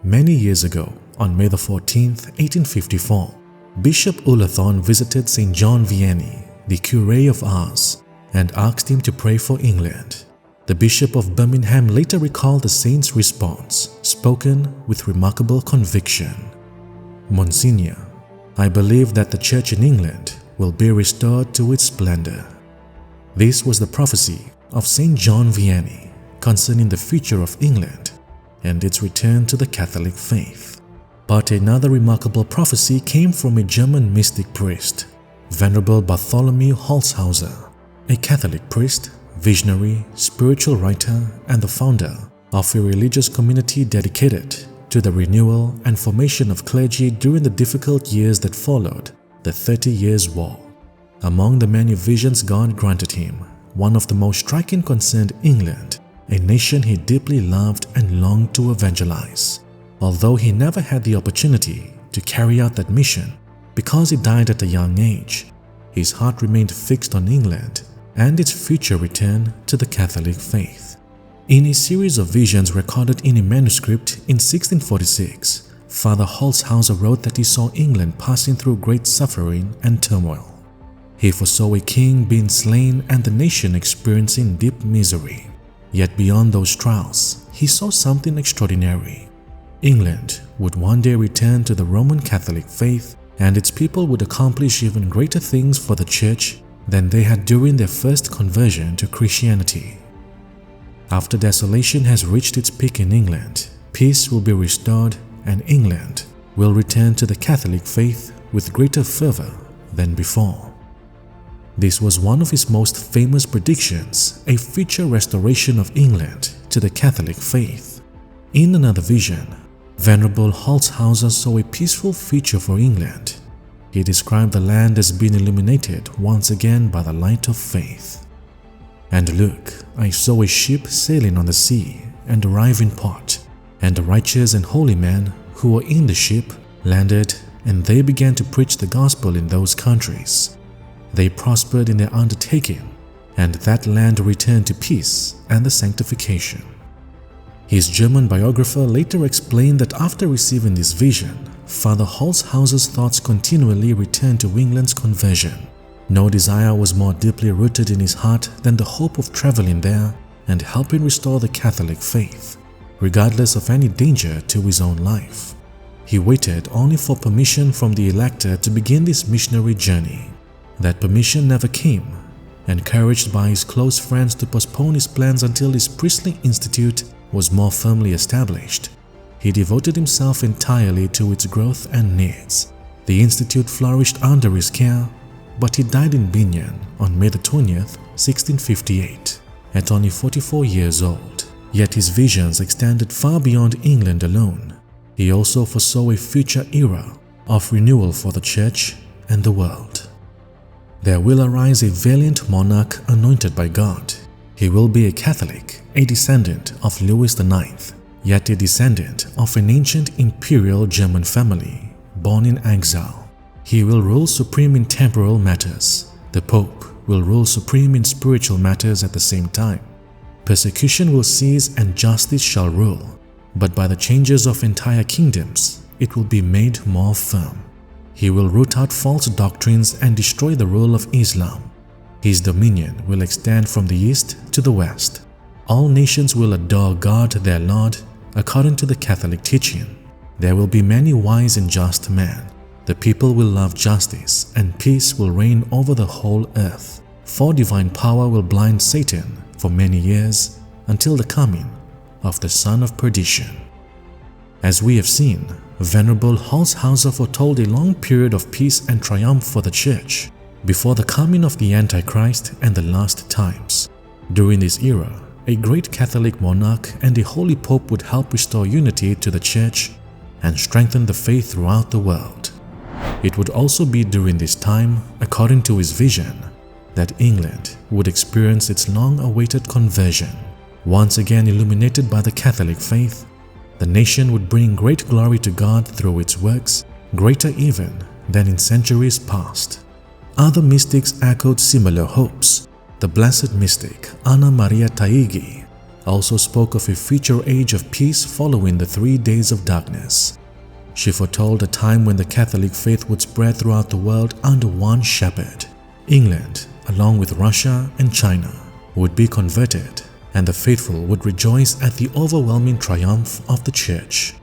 Many years ago, on May the 14th, 1854, Bishop Ullathorne visited St. John Vianney, the curé of Ars, and asked him to pray for England. The Bishop of Birmingham later recalled the saint's response, spoken with remarkable conviction. Monsignor, I believe that the Church in England will be restored to its splendor. This was the prophecy of St. John Vianney concerning the future of England and its return to the Catholic faith. But another remarkable prophecy came from a German mystic priest, Venerable Bartholomew Holzhauser, a Catholic priest, visionary, spiritual writer, and the founder of a religious community dedicated to the renewal and formation of clergy during the difficult years that followed the 30 Years' War. Among the many visions God granted him, one of the most striking concerned England, a nation he deeply loved and longed to evangelize. Although he never had the opportunity to carry out that mission because he died at a young age, his heart remained fixed on England and its future return to the Catholic faith. In a series of visions recorded in a manuscript in 1646, Father Holzhauser wrote that he saw England passing through great suffering and turmoil. He foresaw a king being slain and the nation experiencing deep misery. Yet beyond those trials, he saw something extraordinary. England would one day return to the Roman Catholic faith, and its people would accomplish even greater things for the Church than they had during their first conversion to Christianity. After desolation has reached its peak in England, peace will be restored and England will return to the Catholic faith with greater fervor than before. This was one of his most famous predictions, a future restoration of England to the Catholic faith. In another vision, Venerable Holzhauser saw a peaceful future for England. He described the land as being illuminated once again by the light of faith. And look, I saw a ship sailing on the sea and arrive in port, and the righteous and holy men who were in the ship landed, and they began to preach the gospel in those countries. They prospered in their undertaking, and that land returned to peace and the sanctification. His German biographer later explained that after receiving this vision, Father Holzhauser's thoughts continually returned to England's conversion. No desire was more deeply rooted in his heart than the hope of traveling there and helping restore the Catholic faith, regardless of any danger to his own life. He waited only for permission from the elector to begin this missionary journey. That permission never came. Encouraged by his close friends to postpone his plans until his priestly institute was more firmly established, he devoted himself entirely to its growth and needs. The institute flourished under his care, but he died in Binyan on May 20th, 1658, at only 44 years old. Yet his visions extended far beyond England alone. He also foresaw a future era of renewal for the Church and the world. There will arise a valiant monarch anointed by God. He will be a Catholic, a descendant of Louis IX, yet a descendant of an ancient imperial German family, born in exile. He will rule supreme in temporal matters. The Pope will rule supreme in spiritual matters at the same time. Persecution will cease and justice shall rule, but by the changes of entire kingdoms, it will be made more firm. He will root out false doctrines and destroy the rule of Islam. His dominion will extend from the east to the west. All nations will adore God their Lord according to the Catholic teaching. There will be many wise and just men. The people will love justice, and peace will reign over the whole earth. For divine power will blind Satan for many years until the coming of the Son of Perdition. As we have seen, Venerable Holzhauser foretold a long period of peace and triumph for the Church before the coming of the Antichrist and the last times. During this era, a great Catholic monarch and a holy Pope would help restore unity to the Church and strengthen the faith throughout the world. It would also be during this time, according to his vision, that England would experience its long-awaited conversion. Once again illuminated by the Catholic faith, the nation would bring great glory to God through its works, greater even than in centuries past. Other mystics echoed similar hopes. The blessed mystic Anna Maria Taigi also spoke of a future age of peace following the 3 days of darkness. She foretold a time when the Catholic faith would spread throughout the world under one shepherd. England, along with Russia and China, would be converted, and the faithful would rejoice at the overwhelming triumph of the Church.